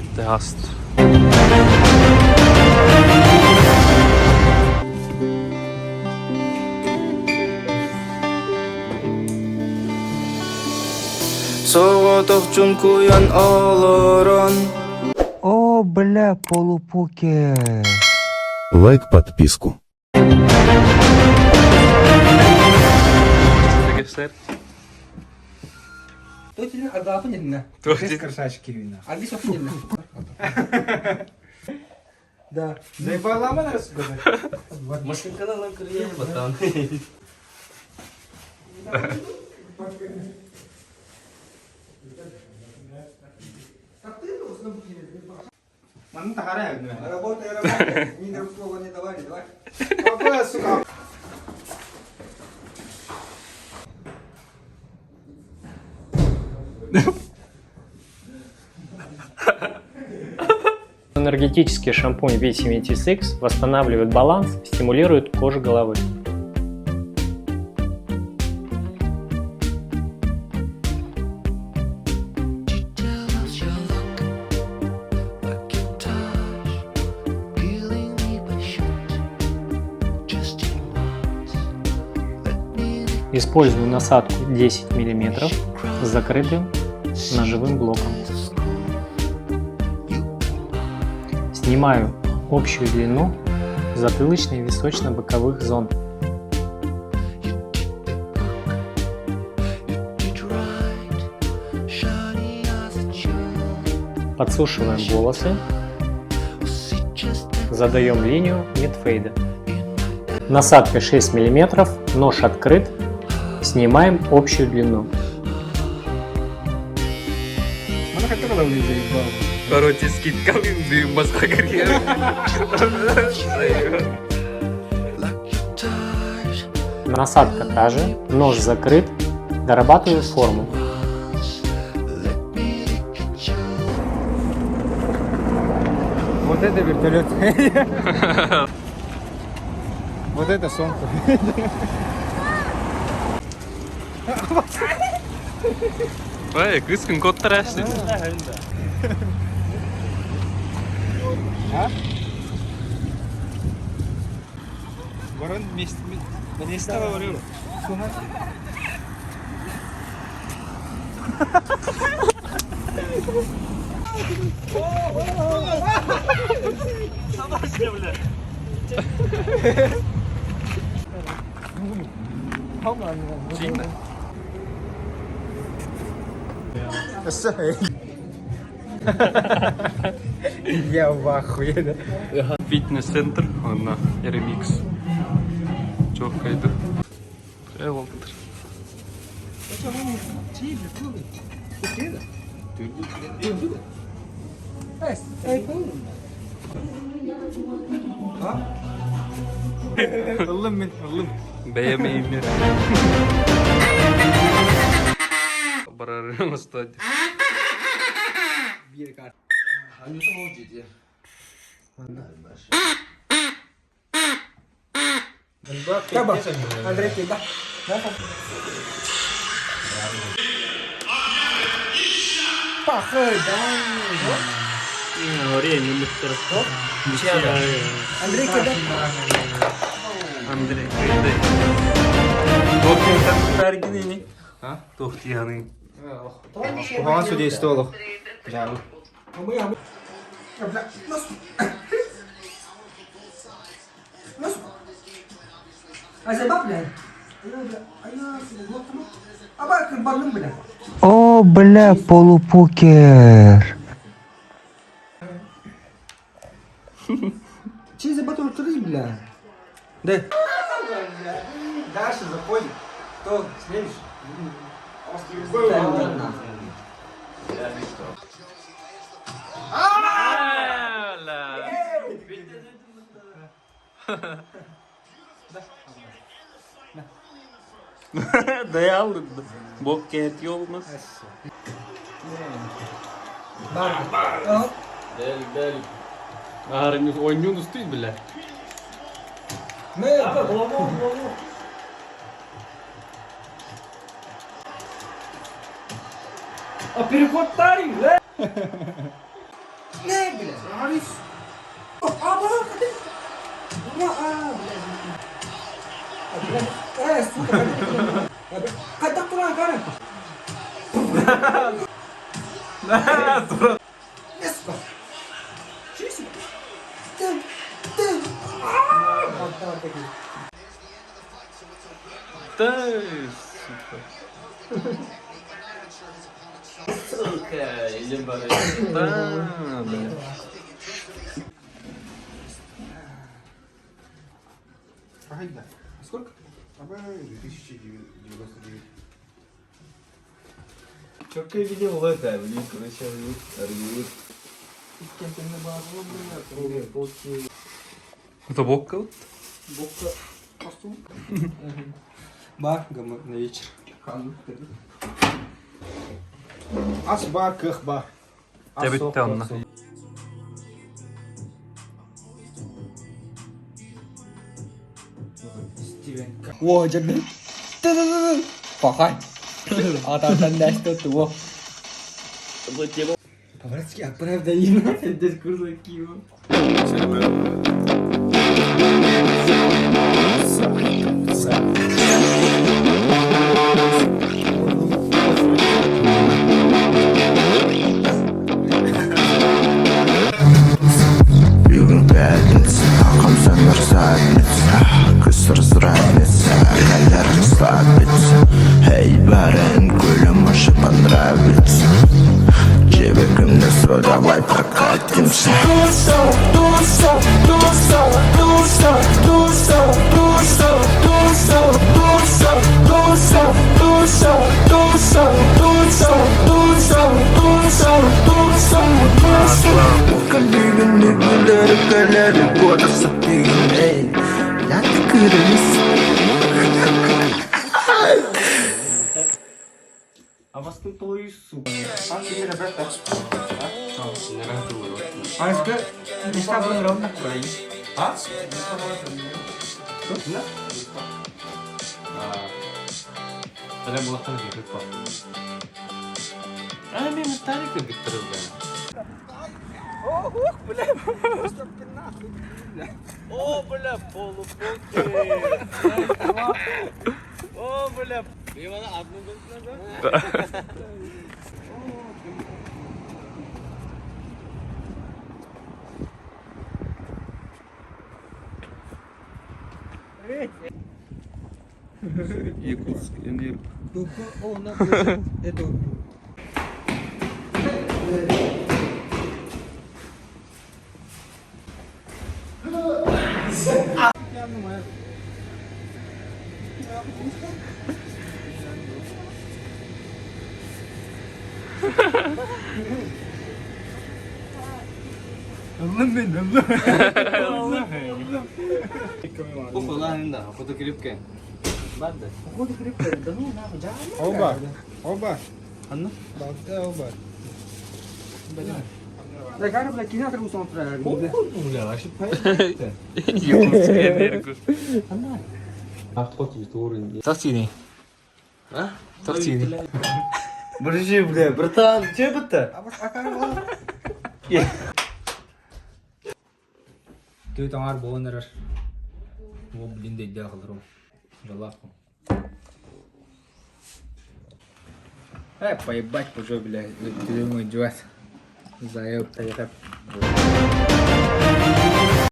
tehast. Соғотоқчун куян олорон. О, бля, полупокер. Лайк, подписку. Göster. Точно, ada apa nyedna? Точно. Красавчики вина. А здесь apa nyedna? Да. Заебала mana harus gue. Машинкадан lan кырыя батан. Mana tak ada ya? Работай. Ни слова не давали, давай. Apa suka? Энергетический шампунь V76 восстанавливает баланс, стимулирует кожу головы. Использую насадку 10 мм с закрытым ножевым блоком. Снимаю общую длину затылочной и височно-боковых зон. Подсушиваем волосы. Задаем линию мидфейда. Насадка 6 мм, нож открыт. Снимаем общую длину. Mana kata kalau beli zaibal? Короче, скидка в Москве карьеры. Насадка та же, нож закрыт. Дорабатываю форму. Вот это вертолет. Вот это солнце. Ой, кыскын коттар ашты. Барон вместе. Не стало говорю. Сильно. Я в ахуе. Фитнес-центр, она Remix. Çok kaydı. Eyvallah. Oğlum ben, oğlum. Beğenmeyinler. Bararım ustad. Bir kart. Coba, Andre coba. Pakai dan. Oraya nümüktür. Andre coba. Andre kaydı. Doktor sen vergini. Ha? Doktor yani. Кубан судействовал. Жау. О, бля, полупокер. Че за батон три, бля? Да. Даша заходит. Кто? Следующий? Dayalı. Bok kenti olmaz. Del. Ağrınız oynuyorsunuz değil bile. Ne? А переход тарик, да? блядь. А, блядь. Сука, қайда тұрған кәрі? Сука. Чисі. Да, сука, ебаный. Да, бля. Ага, а сколько? 2099. Çok iyi video var tabi. Konuşalım. Arıyoruz. Это бокка? Бокка. Бар, на вечер. Ас бар, кых бар. Тебе темно. Wow, jadi. Pakai. Atasan dah itu tuh. Поворотки, а правда именно здесь курсаки. Бүгін пятница, қамсан бір задница Күз разранится, калер расслабится Эй, барин, гулем, может понравится Чебекімді со, давай прокатимся Туса, туса, туса, туса, туса, туса, туса, туса, туса, туса, туса, туса, туса, туса, туса, туса Kalbimde güler koda sapıyım ey Lat kırmız А вас тут твои сука. Альска, не стало ровно край. А? Тогда было там где как А, мен старик как бля. О, бля, полупокер. О, бля. Ты бana adını göster. Якутск, Эмир. О, на это. Bu falan da foto klipken. Ben de. Оба. Оба. Anladın? Bak da oba. Да, cara, блядь, кино требует смотреть. Бля, вообще Якутск, Эмир. Тортини. А? Тортини. Подожди, бля, братан, че это? Ты там арбонер. Во, блин, да идеал, друг. Жалаху. Поебать уже, блядь, ты думаешь, идиот. Заеб, так.